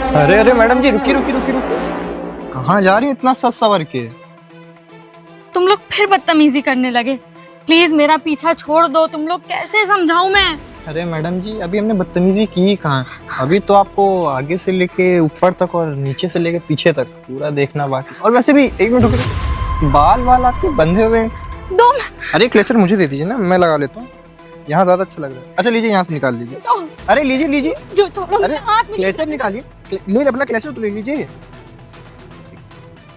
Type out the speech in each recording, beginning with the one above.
अरे अरे मैडम जी, रुकी रुकी रुकी रुकी, कहाँ जा रही हैं इतना सच सवर के? तुम लोग फिर बदतमीजी करने लगे। प्लीज मेरा पीछा छोड़ दो। तुम लोग कैसे समझाऊं मैं? अरे मैडम जी, अभी हमने बदतमीजी की कहाँ? अभी तो आपको आगे से लेके ऊपर तक और नीचे से लेके पीछे तक पूरा देखना बाकी। और वैसे भी एक मिनट रुकिए, बाल वाल आपके बंधे हुए हैं। दो अरे क्लेचर मुझे दे दीजिए ना, मैं लगा लेता हूँ, यहाँ ज्यादा अच्छा लग रहा है। अच्छा लीजिए, यहाँ से निकाल लीजिए। अरे लीजिए लीजिए, जो छोड़ो, अरे हाथ में क्लेचर निकालिए, ले अपना क्लेचर तो ले लीजिए।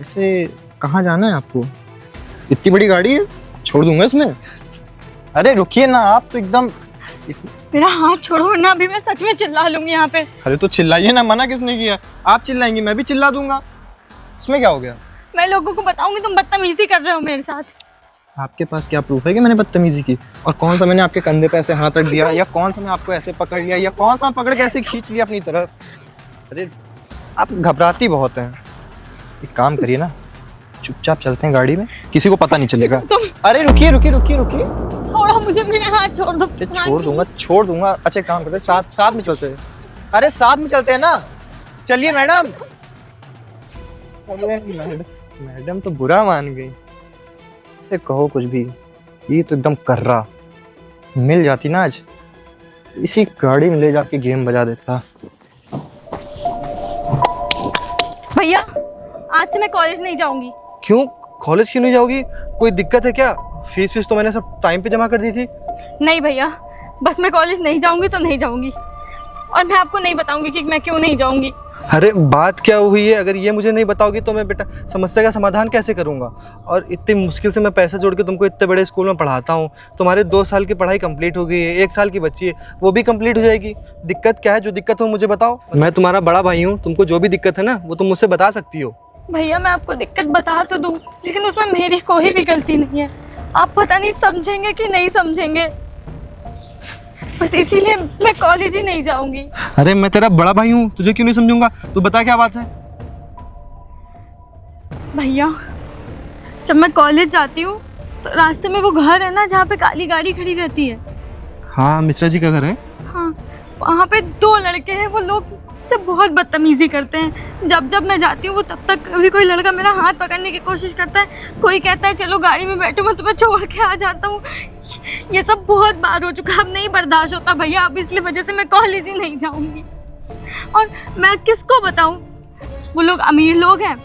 इसे कहाँ जाना है आपको? इतनी बड़ी गाड़ी है, छोड़ दूंगा इसमें। अरे रुकिए ना, आप तो एकदम। मेरा हाथ छोड़ो वरना अभी मैं सच में चिल्ला लूंगी यहाँ पे। अरे तो चिल्लाइए ना, मना किसने किया? आप चिल्लाएंगी मैं भी चिल्ला दूंगा, उसमें क्या हो गया? मैं लोगों को बताऊंगी तुम बदतमीजी कर रहे हो मेरे साथ। आपके पास क्या प्रूफ है कि मैंने बदतमीजी की? और कौन सा मैंने आपके कंधे पे ऐसे हाथ रख दिया, या कौन सा मैं आपको ऐसे पकड़ लिया, या कौन सा पकड़ के ऐसे खींच लिया अपनी तरफ? अरे आप घबराती बहुत हैं। एक काम करिए ना, चुपचाप चलते हैं गाड़ी में, किसी को पता नहीं चलेगा। तुम अरे रुकिए रुकिए रुकिए रुकिए, छोड़ो मुझे, मेरे हाथ छोड़ दो। छोड़ दूंगा छोड़ दूंगा। अच्छा एक काम करते हैं, साथ साथ में चलते हैं। अरे साथ में चलते हैं ना, चलिए मैडम। मैडम तो बुरा मान गई, इसे कहो कुछ भी, ये तो एकदम कर्रा। मिल जाती ना आज, इसी गाड़ी में ले जाके गेम बजा देता। भैया आज से मैं कॉलेज नहीं जाऊंगी। क्यों? कॉलेज क्यों नहीं जाओगी? कोई दिक्कत है क्या? फीस तो मैंने सब टाइम पे जमा कर दी थी। नहीं भैया, बस मैं कॉलेज नहीं जाऊंगी तो नहीं जाऊंगी, और मैं आपको नहीं बताऊंगी कि मैं क्यों नहीं जाऊंगी। अरे बात क्या हुई है? अगर ये मुझे नहीं बताओगी तो मैं बेटा समस्या का समाधान कैसे करूंगा? और इतनी मुश्किल से मैं पैसे जोड़ के तुमको इतने बड़े स्कूल में पढ़ाता हूँ। तुम्हारे 2 साल की पढ़ाई कंप्लीट हो गई है, 1 साल की बच्ची है, वो भी कंप्लीट हो जाएगी। दिक्कत क्या है? जो दिक्कत हो मुझे बताओ, मैं तुम्हारा बड़ा भाई हूँ, तुमको जो भी दिक्कत है ना वो तुम मुझसे बता सकती हो। भैया मैं आपको दिक्कत बता तो दूं, लेकिन उसमें मेरी कोई भी गलती नहीं है। आप पता नहीं समझेंगे कि नहीं समझेंगे, बस इसीलिए मैं कॉलेज ही नहीं जाऊंगी। अरे मैं तेरा बड़ा भाई हूँ, तुझे क्यों नहीं समझूंगा? तू बता क्या बात है? भैया जब मैं कॉलेज जाती हूँ तो रास्ते में वो घर है ना जहाँ पे काली गाड़ी खड़ी रहती है। हाँ मिश्रा जी का घर है। हाँ, वहाँ पे 2 लड़के हैं, वो लोग से बहुत बदतमीजी करते हैं। जब जब मैं जाती हूँ वो तब तक कभी कोई लड़का मेरा हाथ पकड़ने की कोशिश करता है, कोई कहता है चलो गाड़ी में बैठो, मैं तुम्हें छोड़ के आ जाता हूँ। ये सब बहुत बार हो चुका, अब नहीं बर्दाश्त होता भैया, अब इसलिए वजह से मैं कॉलेज ही नहीं जाऊँगी। और मैं किसको बताऊँ? वो लोग अमीर लोग हैं,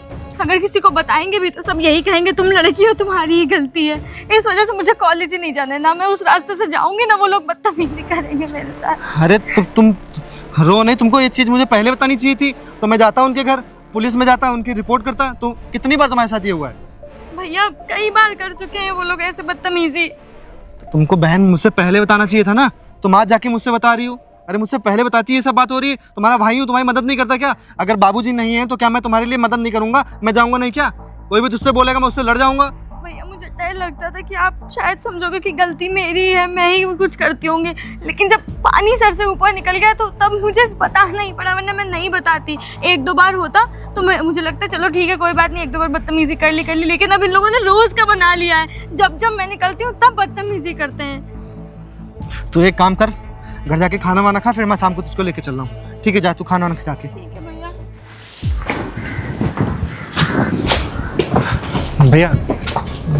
अगर किसी को बताएंगे भी तो सब यही कहेंगे तुम लड़की हो, तुम्हारी ही गलती है। इस वजह से मुझे कॉलेज ही नहीं जाना है, ना मैं उस रास्ते से जाऊँगी ना वो लोग बदतमीजी करेंगे मेरे साथ। अरे तुम रो नहीं, तुमको ये चीज़ मुझे पहले बतानी चाहिए थी। तो मैं जाता उनके घर, पुलिस में जाता, उनकी रिपोर्ट करता। तो कितनी बार तुम्हारे साथ ये हुआ है? भैया कई बार कर चुके हैं वो लोग ऐसे बदतमीजी। तो तुमको बहन मुझसे पहले बताना चाहिए था ना, तुम आज जाके मुझसे बता रही हो। अरे मुझसे पहले बताती है, सब बात हो रही है। तुम्हारा भाई हूँ, तुम्हारी मदद नहीं करता क्या? अगर बाबूजी नहीं है तो क्या मैं तुम्हारे लिए मदद नहीं करूंगा? मैं जाऊंगा नहीं क्या? कोई भी तुझसे बोलेगा मैं उससे लड़ जाऊंगा। भैया मुझे डर लगता था कि आप शायद समझोगे कि गलती मेरी है, मैं ही कुछ करती होंगी, लेकिन जब पानी सर से ऊपर निकल गया तो तब मुझे बताना ही पड़ा, वरना मैं नहीं बताती। 1-2 बार होता तो मुझे लगता चलो ठीक है कोई बात नहीं, 1-2 बार बदतमीजी कर ली, लेकिन अब इन लोगों ने रोज का बना लिया है। जब जब मैं निकलती हूँ तब बदतमीजी करते हैं। तू एक काम कर, घर जाके खाना वाना खा, फिर मैं शाम को तुझको लेके चल रहा हूँ। ठीक है, जा तू खाना वाना खा के। ठीक है भैया। भैया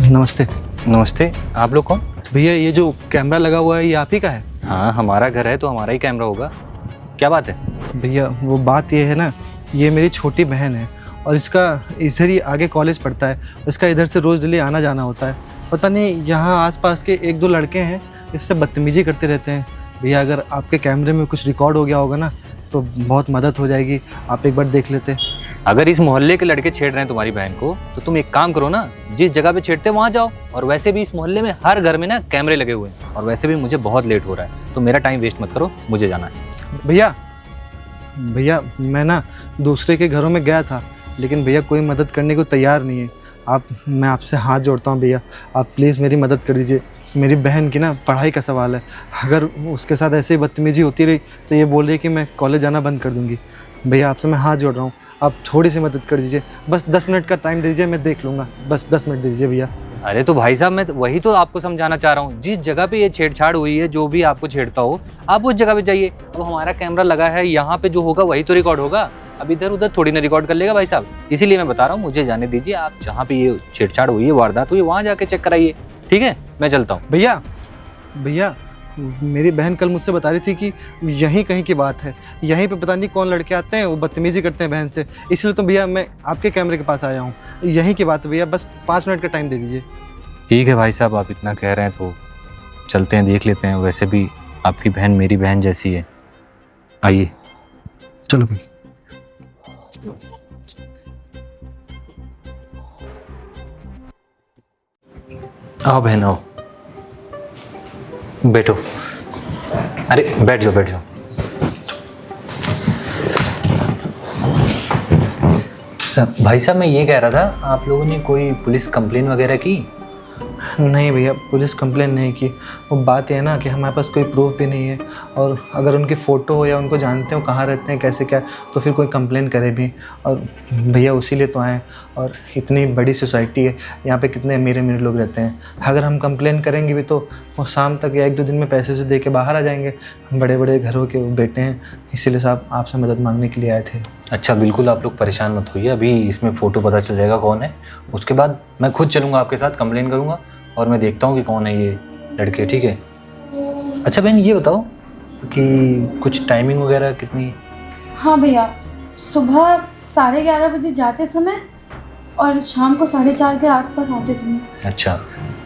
नमस्ते। नमस्ते, आप लोग कौन? भैया ये जो कैमरा लगा हुआ है ये आप ही का है? हाँ, हमारा घर है तो हमारा ही कैमरा होगा। क्या बात है? भैया वो बात ये है ना, ये मेरी छोटी बहन है और इसका इधर ही आगे कॉलेज पढ़ता है, इसका इधर से रोज़ डेली आना जाना होता है। पता नहीं यहाँ आसपास के 1-2 लड़के हैं, इससे बदतमीजी करते रहते हैं। भैया अगर आपके कैमरे में कुछ रिकॉर्ड हो गया होगा ना तो बहुत मदद हो जाएगी, आप एक बार देख लेते। अगर इस मोहल्ले के लड़के छेड़ रहे हैं तुम्हारी बहन को तो तुम एक काम करो ना, जिस जगह पे छेड़ते वहाँ जाओ। और वैसे भी इस मोहल्ले में हर घर में ना कैमरे लगे हुए हैं, और वैसे भी मुझे बहुत लेट हो रहा है, तो मेरा टाइम वेस्ट मत करो, मुझे जाना है। भैया मैं ना दूसरे के घरों में गया था, लेकिन भैया कोई मदद करने को तैयार नहीं है। मैं आपसे हाथ जोड़ता हूँ भैया, आप प्लीज़ मेरी मदद कर दीजिए। मेरी बहन की ना पढ़ाई का सवाल है, अगर उसके साथ ऐसे ही बदतमीजी होती रही तो ये बोल रही है कि मैं कॉलेज जाना बंद कर दूँगी। भैया आपसे मैं हाथ जोड़ रहा हूँ, आप थोड़ी सी मदद कर दीजिए, बस 10 मिनट का टाइम दे दीजिए, मैं देख लूँगा, बस 10 मिनट दे दीजिए भैया। अरे तो भाई साहब, मैं वही तो आपको समझाना चाह रहा हूँ, जिस जगह पे ये छेड़छाड़ हुई है, जो भी आपको छेड़ता हो, आप उस जगह पे जाइए। अब हमारा कैमरा लगा है, यहाँ पे जो होगा वही तो रिकॉर्ड होगा। अब इधर उधर थोड़ी ना रिकॉर्ड कर लेगा भाई साहब, इसीलिए मैं बता रहा हूँ मुझे जाने दीजिए। आप जहाँ पे ये छेड़छाड़ हुई है, वारदात हुई है, वहाँ जाके चेक कराइए, ठीक है? मैं चलता हूँ। भैया भैया मेरी बहन कल मुझसे बता रही थी कि यहीं कहीं की बात है, यहीं पे पता नहीं कौन लड़के आते हैं, वो बदतमीजी करते हैं बहन से, इसलिए तो भैया मैं आपके कैमरे के पास आया हूँ। यहीं की बात है भैया, बस 5 मिनट का टाइम दे दीजिए। ठीक है भाई साहब, आप इतना कह रहे हैं तो चलते हैं, देख लेते हैं। वैसे भी आपकी बहन मेरी बहन जैसी है। आइए। चलो भाई। आओ बहन आओ, बैठो। अरे बैठ जाओ बैठ जाओ। भाई साहब मैं ये कह रहा था, आप लोगों ने कोई पुलिस कंप्लेन वगैरह की? नहीं भैया, पुलिस कंप्लेन नहीं की। वो बात यह है ना कि हमारे पास कोई प्रूफ भी नहीं है, और अगर उनकी फ़ोटो हो या उनको जानते हो कहाँ रहते हैं कैसे क्या, तो फिर कोई कंप्लेन करे भी। और भैया उसी लिए तो आए, और इतनी बड़ी सोसाइटी है, यहाँ पे कितने अमीर अमीर लोग रहते हैं। अगर हम कंप्लेन करेंगे भी तो वो शाम तक या 1-2 दिन में पैसे से दे के बाहर आ जाएंगे। बड़े बड़े घरों के बेटे हैं, इसीलिए साहब आपसे मदद मांगने के लिए आए थे। अच्छा बिल्कुल, आप लोग परेशान मत होइए, अभी इसमें फ़ोटो पता चल जाएगा कौन है, उसके बाद मैं खुद चलूँगा आपके साथ, कंप्लेन करूँगा और मैं देखता हूँ कि कौन है ये लड़के, ठीक है? अच्छा बहन ये बताओ कि कुछ टाइमिंग वगैरह कितनी? हाँ भैया, सुबह 11:30 बजे जाते समय और शाम को 4:30 के आसपास आते समय। अच्छा,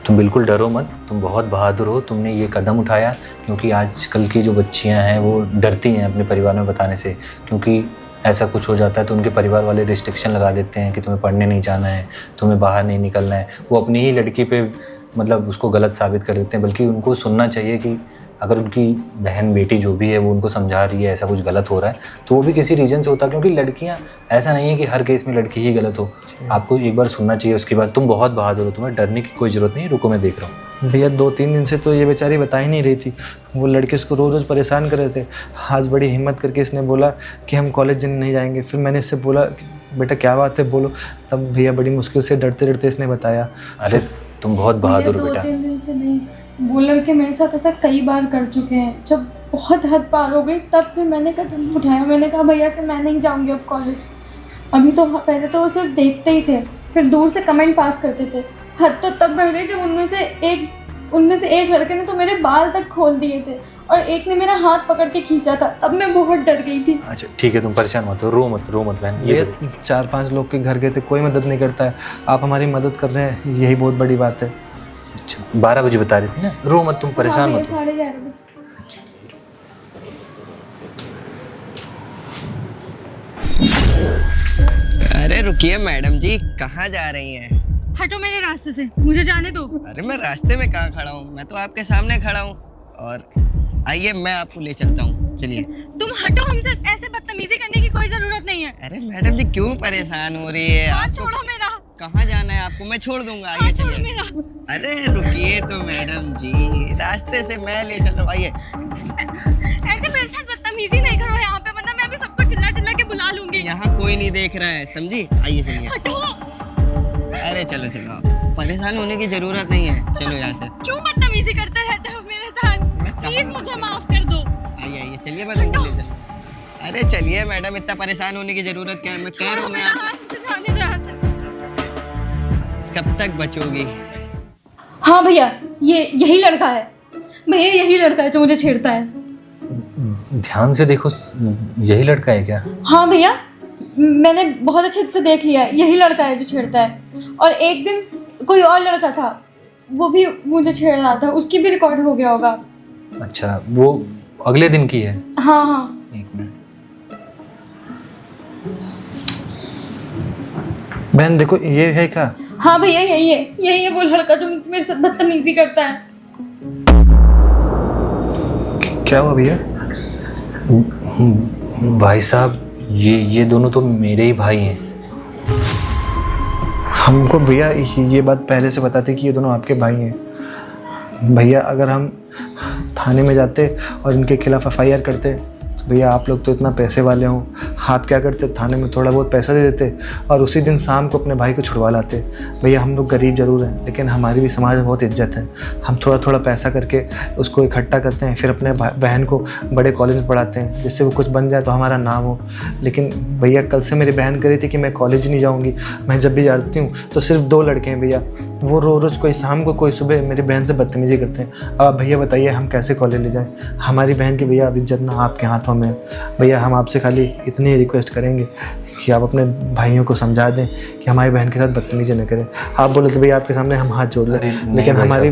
तुम बिल्कुल डरो मत, तुम बहुत बहादुर हो, तुमने ये कदम उठाया। क्योंकि आजकल की जो बच्चियां हैं वो डरती हैं अपने परिवार में बताने से, क्योंकि ऐसा कुछ हो जाता है तो उनके परिवार वाले रिस्ट्रिक्शन लगा देते हैं कि तुम्हें पढ़ने नहीं जाना है, तुम्हें बाहर नहीं निकलना है। वो अपनी ही लड़की पे मतलब उसको गलत साबित कर देते हैं। बल्कि उनको सुनना चाहिए कि अगर उनकी बहन बेटी जो भी है वो उनको समझा रही है ऐसा कुछ गलत हो रहा है, तो वो भी किसी रीज़न से होता है। क्योंकि लड़कियां, ऐसा नहीं है कि हर केस में लड़की ही गलत हो, आपको एक बार सुनना चाहिए। उसके बाद तुम बहुत बहादुर हो, तुम्हें डरने की कोई ज़रूरत नहीं। रुको मैं देख रहा हूँ। भैया 2-3 दिन से तो ये बेचारी बता ही नहीं रही थी, वो लड़के इसको रोज़ रोज़ परेशान कर रहे थे। आज बड़ी हिम्मत करके इसने बोला कि हम कॉलेज नहीं जाएंगे। फिर मैंने इससे बोला कि बेटा क्या बात है बोलो, तब भैया बड़ी मुश्किल से डरते डरते इसने बताया। अरे तुम बहुत बहादुर हो बेटा। 2-3 दिन से नहीं, वो लड़के मेरे साथ ऐसा कई बार कर चुके हैं। जब बहुत हद पार हो गई तब फिर मैंने कदम उठाया, मैंने कहा भैया से मैं नहीं जाऊंगी अब कॉलेज। अभी तो पहले तो वो सिर्फ देखते ही थे, फिर दूर से कमेंट पास करते थे। हद तो तब बढ़ गई जब उनमें से एक लड़के ने तो मेरे बाल तक खोल दिए थे और एक ने मेरा हाथ पकड़ के खींचा था, तब मैं बहुत डर गई थी। अच्छा ठीक है, तुम परेशान मत हो, रो मत बहन। ये 4-5 लोग के घर गए थे, कोई मदद नहीं करता है। आप हमारी मदद कर रहे हैं, यही बहुत बड़ी बात है। अच्छा 12 बजे बता रही थी ना, रो मत, तुम परेशान मत हो। 11:30 बजे। अरे रुकिए मैडम जी, कहाँ जा रही हैं? हटो मेरे रास्ते से, मुझे जाने दो। अरे मैं रास्ते में कहाँ खड़ा हूँ, मैं तो आपके सामने खड़ा हूँ। और आइए मैं आपको ले चलता हूँ, चलिए। तुम हटो, हमसे ऐसे बदतमीजी करने की कोई जरूरत नहीं है। अरे मैडम जी क्यों परेशान हो रही है? हाथ आपको छोड़ो मेरा। कहाँ जाना है आपको? मैं छोड़ दूंगा, आइए छोड़ो चलिए। मेरा। अरे रुकिए तो मैडम जी, रास्ते से मैं ले चल रहा हूँ, आइए। ऐसे मेरे साथ बदतमीजी नहीं करो यहाँ पे, वरना मैं अभी सबको चिल्ला चिल्ला के बुला लूंगी। यहाँ कोई नहीं देख रहा है, समझी? आइए चलिए। हटो। अरे चलो चलो, परेशान होने की जरूरत नहीं है, चलो यहाँ से। क्यों बदतमीजी करते रहते हो मेरे साथ? प्लीज मुझे माफ कर दो। आइए आइए चलिए, मैं तुमको ले चल। अरे चलिए मैडम, इतना परेशान होने की जरूरत क्या है? मैं कह रहा हूँ मैं कब तक बचोगी? हाँ भैया, यही लड़का है भैया, यही लड़का है जो मुझे छेड़ता है। ध्यान से देखो, यही लड़का है क्या? हाँ भैया, मैंने बहुत अच्छे से देख लिया, यही लड़का है जो छेड़ता है। और एक दिन कोई और लड़का था, वो भी मुझे छेड़ रहा था, उसकी भी रिकॉर्ड हो गया होगा। अच्छा, वो अगले दिन की है? हाँ हाँ। एक मिनट। बहन देखो, ये है क्या? हाँ भैया यही है वो लड़का जो मेरे साथ बदतमीजी करता है। क्या हुआ भैया? भाई साहब ये दोनों तो मेरे ही भाई हैं। हमको भैया ये बात पहले से बताते कि ये दोनों आपके भाई हैं। भैया अगर हम थाने में जाते और इनके खिलाफ FIR करते तो भैया आप लोग तो इतना पैसे वाले हो, आप क्या करते, थाने में थोड़ा बहुत पैसा दे देते और उसी दिन शाम को अपने भाई को छुड़वा लाते। भैया हम लोग गरीब ज़रूर हैं, लेकिन हमारी भी समाज में बहुत इज्जत है। हम थोड़ा थोड़ा पैसा करके उसको इकट्ठा करते हैं, फिर अपने बहन को बड़े कॉलेज में पढ़ाते हैं, जिससे वो कुछ बन जाए तो हमारा नाम हो। लेकिन भैया कल से मेरी बहन कह रही थी कि मैं कॉलेज नहीं जाऊँगी। मैं जब भी जाती हूँ तो सिर्फ 2 लड़के हैं भैया, वो रोज़ कोई शाम को कोई सुबह मेरी बहन से बदतमीजी करते हैं। अब आप भैया बताइए हम कैसे कॉलेज ले जाएं? हमारी बहन की भैया अब इज्जत ना आपके हाथों में है। भैया हम आपसे खाली इतनी रिक्वेस्ट करेंगे कि आप अपने भाइयों को समझा दें कि हमारी बहन के साथ बदतमीजी न करें। आप बोले तो भैया आपके सामने हम हाथ जोड़ लें, लेकिन हमारी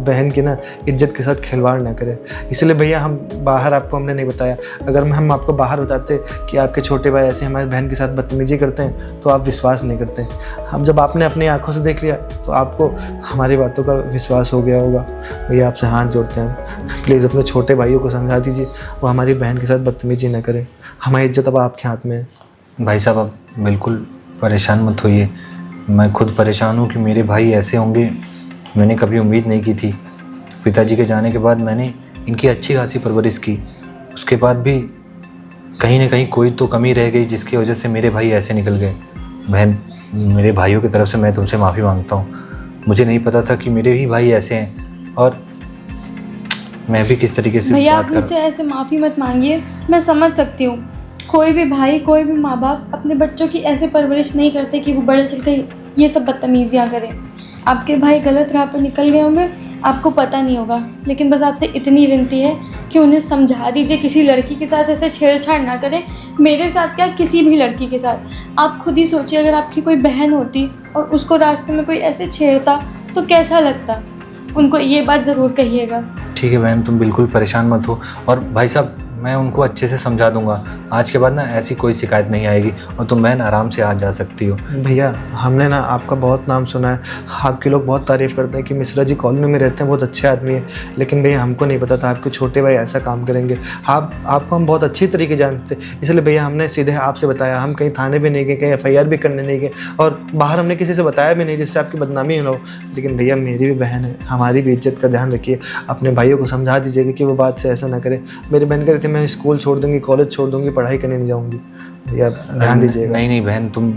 बहन की ना इज्जत के साथ खिलवाड़ ना करें। इसलिए भैया हम बाहर आपको हमने नहीं बताया। अगर हम आपको बाहर बताते कि आपके छोटे भाई ऐसे हमारी बहन के साथ बदतमीजी करते हैं तो आप विश्वास नहीं करते। हम जब आपने अपनी आंखों से देख लिया तो आपको हमारी बातों का विश्वास हो गया होगा। भैया आपसे हाथ जोड़ते हैं, प्लीज़ अपने छोटे भाइयों को समझा दीजिए वो हमारी बहन के साथ बदतमीजी न करें। हमारी इज्जत अब आपके हाथ में है। भाई साहब आप बिल्कुल परेशान मत होइए, मैं खुद परेशान हूँ कि मेरे भाई ऐसे होंगे, मैंने कभी उम्मीद नहीं की थी। पिताजी के जाने के बाद मैंने इनकी अच्छी खासी परवरिश की, उसके बाद भी कहीं ना कहीं कोई तो कमी रह गई जिसकी वजह से मेरे भाई ऐसे निकल गए। बहन, मेरे भाइयों की तरफ से मैं तुमसे माफ़ी मांगता हूँ। मुझे नहीं पता था कि मेरे भी भाई ऐसे हैं और मैं भी किस तरीके से भैया बात आप कर। मुझसे ऐसे माफ़ी मत मांगिए, मैं समझ सकती हूँ। कोई भी भाई, कोई भी माँ बाप अपने बच्चों की ऐसे परवरिश नहीं करते कि वो बड़े चलकर ये सब बदतमीजियाँ करें। आपके भाई गलत राह पर निकल गए होंगे, आपको पता नहीं होगा, लेकिन बस आपसे इतनी विनती है कि उन्हें समझा दीजिए किसी लड़की के साथ ऐसे छेड़छाड़ ना करें। मेरे साथ क्या, किसी भी लड़की के साथ। आप खुद ही सोचिए अगर आपकी कोई बहन होती और उसको रास्ते में कोई ऐसे छेड़ता तो कैसा लगता। उनको ये बात ज़रूर कहिएगा। ठीक है बहन, तुम बिल्कुल परेशान मत हो। और भाई साहब मैं उनको अच्छे से समझा दूंगा, आज के बाद ना ऐसी कोई शिकायत नहीं आएगी और तुम बहन आराम से आ जा सकती हो। भैया हमने ना आपका बहुत नाम सुना है, आपके लोग बहुत तारीफ़ करते हैं कि मिश्रा जी कॉलोनी में रहते हैं, बहुत अच्छे आदमी हैं। लेकिन भैया हमको नहीं पता था आपके छोटे भाई ऐसा काम करेंगे। आपको हम बहुत अच्छी तरीके जानते, इसलिए भैया हमने सीधे आपसे बताया। हम कहीं थाने भी नहीं गए, कहीं FIR भी करने नहीं गए और बाहर हमने किसी से बताया भी नहीं जिससे आपकी बदनामी ना हो। लेकिन भैया मेरी भी बहन है, हमारी भी इज्जत का ध्यान रखिए। अपने भाइयों को समझा दीजिएगा कि वो बात से ऐसा ना करें। मेरी बहन कह रही थी मैं स्कूल छोड़ दूंगी, कॉलेज छोड़ दूंगी, पढ़ाई करने नहीं जाऊंगी। भैया ध्यान दीजिएगा। नहीं नहीं बहन, तुम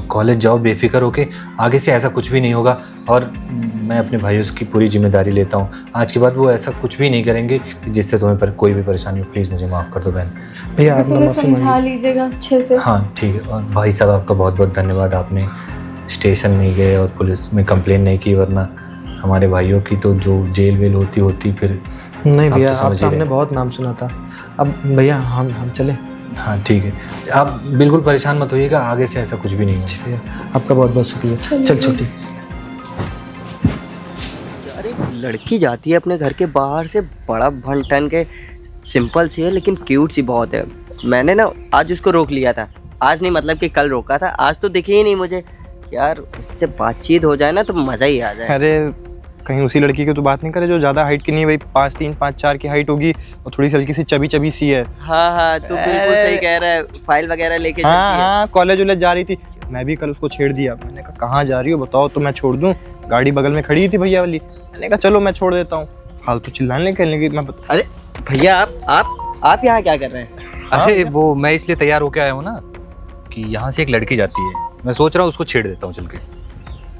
कॉलेज जाओ बेफिक्र होके, आगे से ऐसा कुछ भी नहीं होगा और मैं अपने भाइयों की पूरी जिम्मेदारी लेता हूँ। आज के बाद वो ऐसा कुछ भी नहीं करेंगे जिससे तुम्हें पर कोई भी परेशानी हो। प्लीज़ मुझे माफ़ कर दो बहन। भैया आप उन्हें समझा लीजिएगा अच्छे से। हाँ ठीक है। और भाई साहब आपका बहुत बहुत धन्यवाद, आपने स्टेशन नहीं गए और पुलिस में कंप्लेन नहीं की, वरना हमारे भाइयों की तो जो जेल वेल होती फिर। नहीं भैया आपका हमने बहुत नाम सुना था। अब भैया हम चलें? हाँ ठीक है, आप बिल्कुल परेशान मत होइएगा, आगे से ऐसा कुछ भी नहीं होगा। भैया आपका बहुत बहुत शुक्रिया। चल छोटी। अरे लड़की जाती है अपने घर के बाहर से, बड़ा भन के सिंपल सी है लेकिन क्यूट सी बहुत है। मैंने ना आज उसको रोक लिया था, आज नहीं मतलब कि कल रोका था, आज तो दिखी ही नहीं मुझे। यार उससे बातचीत हो जाए ना तो मज़ा ही आ जाए। अरे कहीं उसी लड़की की तो बात नहीं करे जो ज़्यादा हाइट की नहीं, वही 5'3", 5'4" की हाइट होगी और थोड़ी सी हल्की सी चबी सी है। हाँ तू बिल्कुल सही कह रहा है, फाइल वगैरह लेके चलती है। हाँ कॉलेज वॉलेज जा रही थी। मैं भी कल उसको छेड़ दिया। मैंने कहा कहाँ जा रही हो बताओ तो मैं छोड़ दूँ। गाड़ी बगल में खड़ी थी भैया वाली, मैंने कहा चलो मैं छोड़ देता हूँ। फालतू चिल्लाने के लिए मैं अरे भैया आप यहाँ क्या कर रहे हैं? अरे वो मैं इसलिए तैयार होके आया हूँ ना कि यहाँ से एक लड़की जाती है, मैं सोच रहा हूँ उसको छेड़ देता हूँ चल के।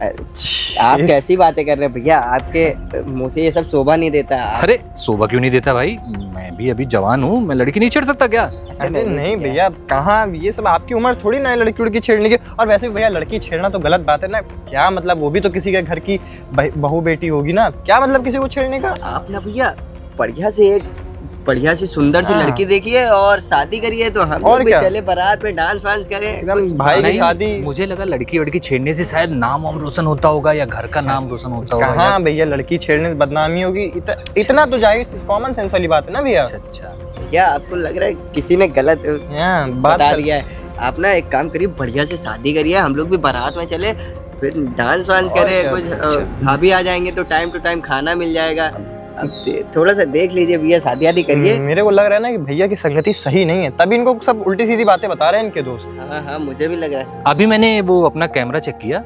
आप कैसी बातें कर रहे हैं भैया, आपके मुंह से ये सब शोभा नहीं देता। अरे शोभा क्यों नहीं देता भाई, मैं भी अभी जवान हूँ, मैं लड़की नहीं छेड़ सकता क्या? अरे नहीं भैया, कहाँ, ये सब आपकी उम्र थोड़ी ना है लड़की उड़की छेड़ने की। और वैसे भी भैया लड़की छेड़ना तो गलत बात है ना। क्या मतलब, वो भी तो किसी के घर की बहू बेटी होगी ना, क्या मतलब किसी को छेड़ने का। आप ना भैया बढ़िया सी सुंदर सी लड़की देखिए और शादी करिए, तो हम और भी क्या? चले बारात में डांस वांस करें। एकदम भाई की शादी। मुझे लगा लड़की वड़की छेड़ने से शायद नाम वाम रोशन होता होगा या घर का नाम रोशन होता होगा। कहाँ भैया, लड़की छेड़ने से बदनामी होगी, इतना तो जाहिर कॉमन सेंस वाली बात है ना भैया। अच्छा भैया आपको लग रहा है किसी ने गलत बता दिया है। आप ना एक काम करिए, बढ़िया से शादी करिए, हम लोग भी बारात में चले, फिर डांस वांस करें, कुछ भाभी आ जाएंगे तो टाइम टू टाइम खाना मिल जाएगा। अब थोड़ा सा देख लीजिए भैया, शादी करिए। मेरे को लग रहा है ना कि भैया की संगति सही नहीं है, तभी इनको सब उल्टी सीधी बातें बता रहे हैं इनके दोस्त। हाँ मुझे भी लग रहा है। अभी मैंने वो अपना कैमरा चेक किया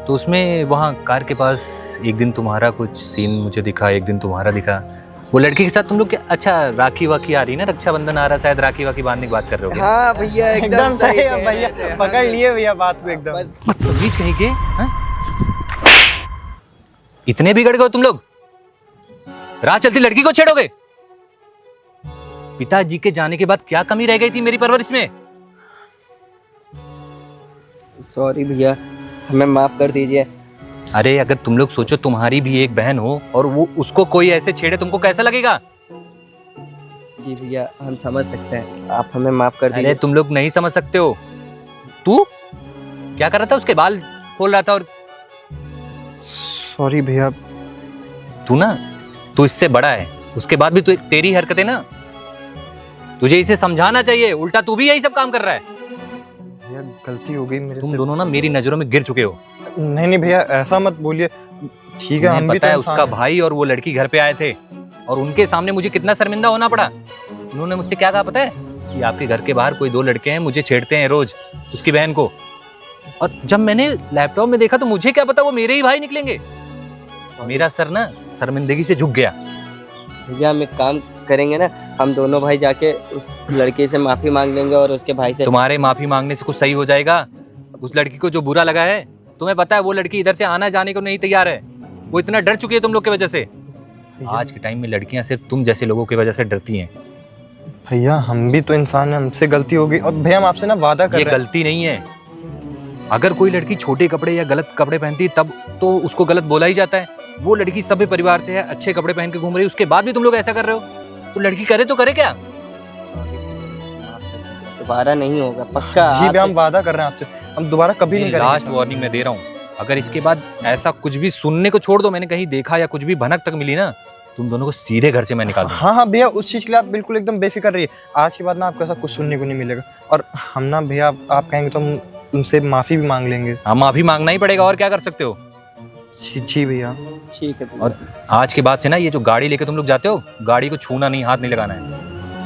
तो उसमें वहाँ कार के पास एक दिन तुम्हारा कुछ सीन मुझे दिखा, एक दिन तुम्हारा दिखा। वो लड़की के साथ तुम लोग क्या, अच्छा राखी वाखी आ रही ना, रक्षाबंधन आ रहा, शायद राखी वाखी बांधने की बात कर रहे हो क्या? हाँ भैया एकदम सही है कह भैया, रहे थे। पकड़ लिए भैया बात को एकदम। बस बदतमीज कहीं के हैं? इतने बिगड़ गए हो तुम लोग? राह चलती लड़की को छेड़ोगे? पिताजी के जाने के बाद क्या कमी रह गई थी मेरी परवरिश में? सॉरी भैया, हमें माफ कर दीजिए। अरे अगर तुम लोग सोचो तुम्हारी भी एक बहन हो और वो उसको कोई ऐसे छेड़े, तुमको कैसा लगेगा? जी भैया, हम समझ सकते हैं, आप हमें माफ कर अरे दीजिए। तुम लोग नहीं समझ सकते हो। तू क्या कर रहा था? उसके बाल खोल रहा था। और सॉरी भैया। तू इससे बड़ा है, उसके बाद भी तू तेरी हरकतें ना, तुझे इसे समझाना चाहिए। उल्टा तू भी यही सब काम कर रहा है। भैया गलती हो गई मेरे तुम से। दोनों ना मेरी नजरों में गिर चुके हो। नहीं भैया, ऐसा मत बोलिए। ठीक है, हम तुम्हें भी पता तो है इंसान उसका हैं। भाई और वो लड़की घर पे आए थे और उनके सामने मुझे कितना शर्मिंदा होना पड़ा। उन्होंने मुझसे क्या कहा पता है? कि आपके घर के बाहर कोई 2 लड़के हैं, मुझे छेड़ते हैं रोज, उसकी बहन को। और जब मैंने लैपटॉप में देखा तो मुझे क्या पता वो मेरे ही भाई निकलेंगे। मेरा सर ना शर्मिंदगी से झुक गया। भैया हम एक काम करेंगे ना, हम दोनों भाई जाके उस लड़के से माफी मांग लेंगे और उसके भाई से। तुम्हारे माफी मांगने से कुछ सही हो जाएगा? उस लड़की को जो बुरा लगा है, तुम्हें पता है वो लड़की इधर से आना जाने को नहीं तैयार है। वो इतना डर चुकी है तुम लोग की वजह से। आज के टाइम में लड़कियां सिर्फ तुम जैसे लोगों की वजह से डरती हैं। भैया हम भी तो इंसान हैं, हमसे गलती हो गई। और भैया हम आपसे ना वादा कर ये रहे हैं। गलती नहीं है। अगर कोई लड़की छोटे कपड़े या गलत कपड़े पहनती तब तो उसको गलत बोला ही जाता है। वो लड़की सभ्य परिवार से है, अच्छे कपड़े पहन के घूम रही है, उसके बाद भी तुम लोग ऐसा कर रहे हो। तो लड़की करे तो करे क्या? दोबारा नहीं होगा पक्का। जी भैया, आप- हम वादा कर रहे हैं आपसे, हम दोबारा कभी नहीं करेंगे। लास्ट वार्निंग मैं दे रहा हूँ। अगर इसके बाद ऐसा कुछ भी सुनने को छोड़ दो, मैंने कहीं देखा या कुछ भी भनक तक मिली ना, तुम दोनों को सीधे घर से मैं निकाल दूंगा। हाँ भैया, उस चीज़ के लिए आप बिल्कुल एकदम बेफिक्र रहिए। आज के बाद ना आपको ऐसा कुछ सुनने को नहीं मिलेगा। और हम ना भैया, आप कहेंगे तो हम उनसे माफ़ी भी मांग लेंगे। हाँ, माफी मांगना ही पड़ेगा, और क्या कर सकते हो। जी भैया। ठीक है भैया। और आज के बाद से ना ये जो गाड़ी लेके तुम लोग जाते हो, गाड़ी को छूना नहीं, हाथ नहीं लगाना है,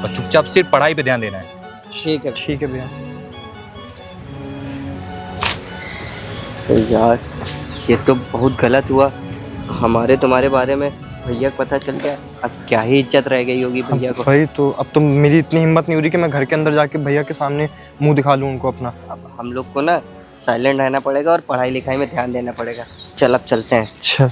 और चुपचाप सिर्फ पढ़ाई पे ध्यान देना है। ठीक है ठीक है भैया। तो यार, ये तो बहुत गलत हुआ। हमारे तुम्हारे बारे में भैया को पता चल गया, अब क्या ही इज्जत रह गई होगी भैया को। भाई तो अब तो मेरी इतनी हिम्मत नहीं हो रही कि मैं घर के अंदर जाके भैया के सामने मुंह दिखा लूँ उनको अपना। अब हम लोग को ना साइलेंट रहना पड़ेगा और पढ़ाई लिखाई में ध्यान देना पड़ेगा। चल अब चलते हैं। अच्छा।